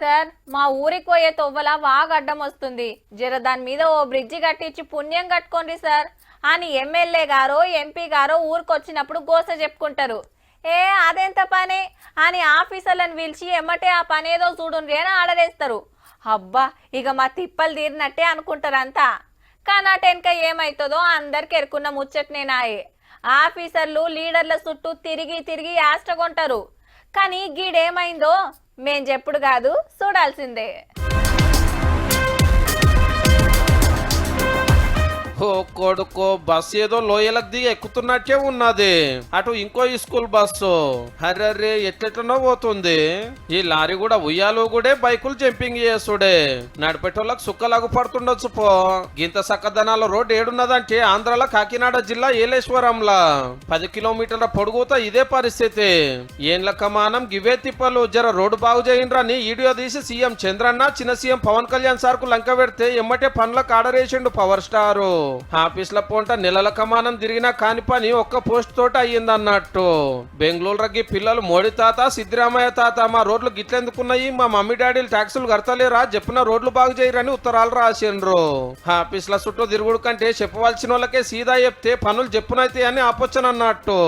Sir మా ఊరికి పోయే తొవ్వల వాగ్ అడ్డం వస్తుంది. జర దాని మీద ఓ బ్రిడ్జి కట్టించి పుణ్యం కట్టుకోండి సార్ అని ఎమ్మెల్యే గారో ఎంపీ గారో ఊరికొచ్చినప్పుడు గోస చెప్పుకుంటారు. అదెంత పని అని ఆఫీసర్లను పిలిచి ఎమ్మటే ఆ పని ఏదో చూడుండ్రి అని ఆర్డర్ వేస్తారు. అబ్బా ఇక మా తిప్పలు తీరినట్టే అనుకుంటారంతా. కానీ ఆ టెన్క ఏమవుతుందో అందరికి ఎరుకున్న ముచ్చట్నేనాయే. ఆఫీసర్లు లీడర్ల చుట్టూ తిరిగి తిరిగి యాస్టగొంటారు. కానీ గీడేమైందో మేం చెప్పుడు కాదు, చూడాల్సిందే. ఓ కొడుకో బస్సు ఏదో లోయలకు దిగి ఎక్కుతున్నట్టే ఉన్నది. అటు ఇంకో స్కూల్ బస్సు హర్రర్రే ఎట్లెట్లనో పోతుంది. ఈ లారీ కూడా ఉయ్యాలు కూడా బైకులు జంపింగ్ చేసుడే. నడిపేటోళ్ళకి సుక్కలాగు పడుతుండొచ్చు పో. గింత సక్కదనాల రోడ్డు ఏడున్నదంటే ఆంధ్రాలో కాకినాడ జిల్లా ఏలేశ్వరంలా 10 కిలోమీటర్ల పొడుగుతా ఇదే పరిస్థితి. ఏండ్ల కమానం గివే తిప్పలు. జర రోడ్డు బాగు చేయండ్రని వీడియో తీసి సీఎం చంద్రన్న చిన్న సీఎం పవన్ కళ్యాణ్ సార్ కు లంక పెడితే ఎమ్మటే పనులకు ఆర్డర్ వేసిండు పవర్ స్టారు. ఆఫీసుల పోంట నెలల కమానం తిరిగినా కాని పని ఒక్క పోస్ట్ తోట అయ్యిందన్నట్టు. బెంగళూరు రగ్గి పిల్లలు మోడీ తాత సిద్ధరామయ్య తాత మా రోడ్లు గిట్లెందుకున్నాయి, మా మమ్మీ డాడీలు ట్యాక్సులు కడతలేరా, చెప్పిన రోడ్లు బాగు చేయరని ఉత్తరాలు రాసిండ్రు. ఆఫీసుల చుట్టూ తిరుగుడు కంటే చెప్పవలసిన వాళ్ళకే సీదా చెప్తే పనులు చెప్పునైతే అని ఆపొచ్చనన్నట్టు.